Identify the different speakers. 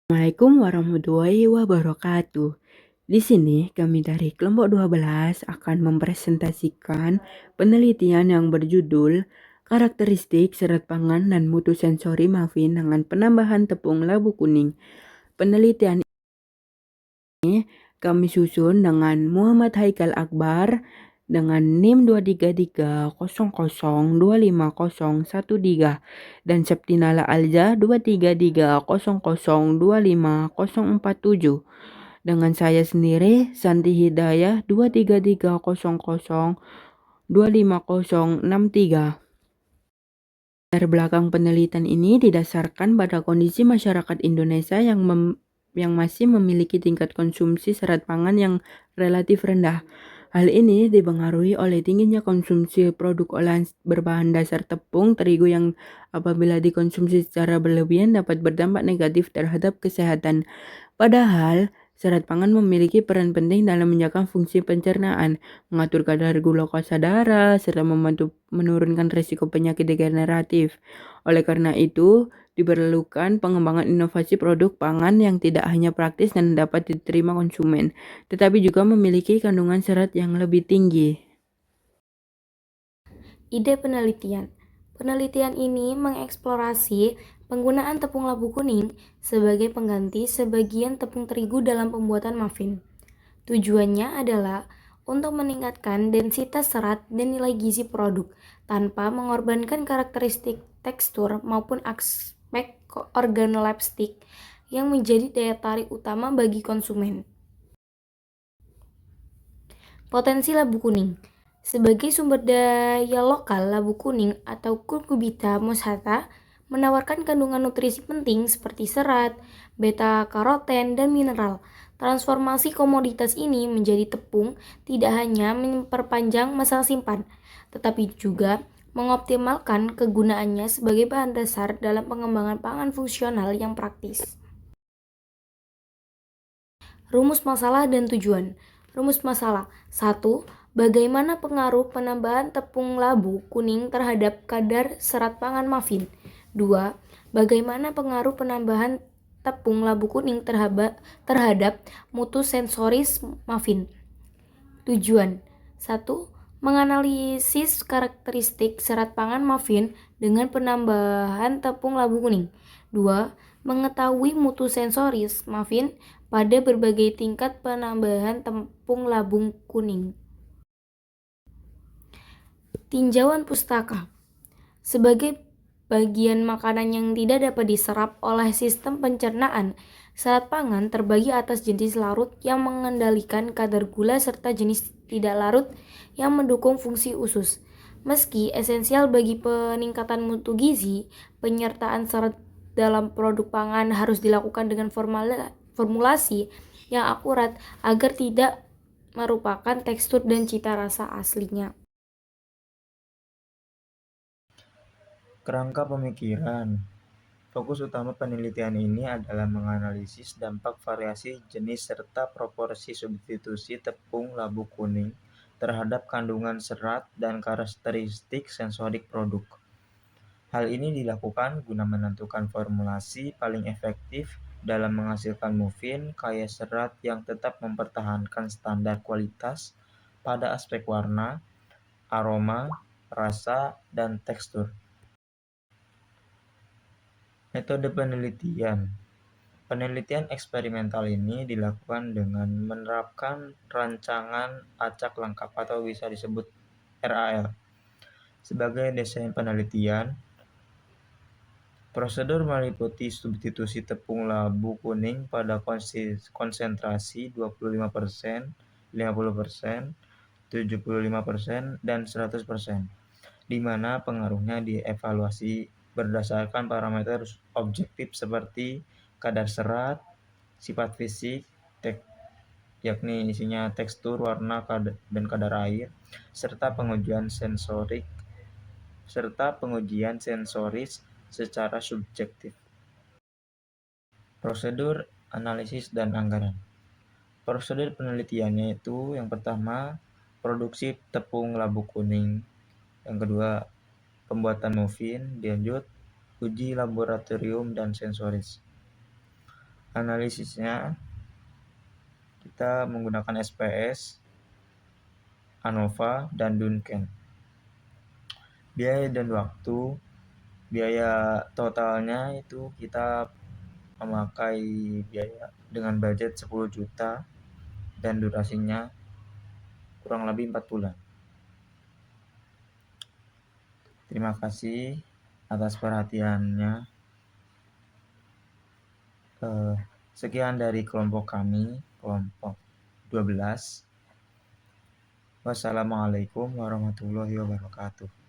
Speaker 1: Assalamualaikum warahmatullahi wabarakatuh. Di sini kami dari kelompok 12 akan mempresentasikan penelitian yang berjudul Karakteristik Serat Pangan dan Mutu Sensori Muffin dengan penambahan tepung labu kuning. Penelitian ini kami susun dengan Muhammad Haikal Akbar dengan NIM 23300250013 dan Septinala Alza 23300250047 dengan saya sendiri Santi Hidayah 23300250063. Latar belakang penelitian ini didasarkan pada kondisi masyarakat Indonesia yang masih memiliki tingkat konsumsi serat pangan yang relatif rendah. Hal ini dipengaruhi oleh tingginya konsumsi produk olahan berbahan dasar tepung terigu yang apabila dikonsumsi secara berlebihan dapat berdampak negatif terhadap kesehatan. Padahal, serat pangan memiliki peran penting dalam menjaga fungsi pencernaan, mengatur kadar glukosa darah, serta membantu menurunkan risiko penyakit degeneratif. Oleh karena itu, diperlukan pengembangan inovasi produk pangan yang tidak hanya praktis dan dapat diterima konsumen, tetapi juga memiliki kandungan serat yang lebih tinggi.
Speaker 2: Ide penelitian. Penelitian ini mengeksplorasi penggunaan tepung labu kuning sebagai pengganti sebagian tepung terigu dalam pembuatan muffin. Tujuannya adalah untuk meningkatkan densitas serat dan nilai gizi produk tanpa mengorbankan karakteristik tekstur maupun aspek organoleptik yang menjadi daya tarik utama bagi konsumen. Potensi labu kuning. Sebagai sumber daya lokal, labu kuning atau Cucurbita moschata menawarkan kandungan nutrisi penting seperti serat, beta-karoten, dan mineral. Transformasi komoditas ini menjadi tepung tidak hanya memperpanjang masa simpan, tetapi juga mengoptimalkan kegunaannya sebagai bahan dasar dalam pengembangan pangan fungsional yang praktis. Rumus masalah dan tujuan. Rumus masalah. 1. Bagaimana pengaruh penambahan tepung labu kuning terhadap kadar serat pangan muffin? 2. Bagaimana pengaruh penambahan tepung labu kuning terhadap mutu sensoris muffin? Tujuan. 1. Menganalisis karakteristik serat pangan muffin dengan penambahan tepung labu kuning. 2. Mengetahui mutu sensoris muffin pada berbagai tingkat penambahan tepung labu kuning. Tinjauan pustaka. Sebagai bagian makanan yang tidak dapat diserap oleh sistem pencernaan, serat pangan terbagi atas jenis larut yang mengendalikan kadar gula serta jenis tidak larut yang mendukung fungsi usus. Meski esensial bagi peningkatan mutu gizi, penyertaan serat dalam produk pangan harus dilakukan dengan formulasi yang akurat agar tidak merupakan tekstur dan cita rasa aslinya.
Speaker 3: Kerangka pemikiran. Fokus utama penelitian ini adalah menganalisis dampak variasi jenis serta proporsi substitusi tepung labu kuning terhadap kandungan serat dan karakteristik sensorik produk. Hal ini dilakukan guna menentukan formulasi paling efektif dalam menghasilkan muffin kaya serat yang tetap mempertahankan standar kualitas pada aspek warna, aroma, rasa, dan tekstur. Metode penelitian. Penelitian eksperimental ini dilakukan dengan menerapkan rancangan acak lengkap atau bisa disebut RAL. Sebagai desain penelitian, prosedur meliputi substitusi tepung labu kuning pada konsentrasi 25%, 50%, 75%, dan 100%, di mana pengaruhnya dievaluasi berdasarkan parameter objektif seperti kadar serat, sifat fisik, yakni isinya tekstur, warna, dan kadar air, serta pengujian sensoris secara subjektif. Prosedur, analisis, dan anggaran. Prosedur penelitiannya itu yang pertama, produksi tepung labu kuning. Yang kedua, pembuatan muffin. Dilanjut, uji laboratorium dan sensoris. Analisisnya kita menggunakan SPS, ANOVA, dan Duncan. Biaya dan waktu, biaya totalnya itu kita memakai biaya dengan budget 10 juta dan durasinya kurang lebih 4 bulan. Terima kasih atas perhatiannya. Sekian dari kelompok kami, kelompok 12. Wassalamualaikum warahmatullahi wabarakatuh.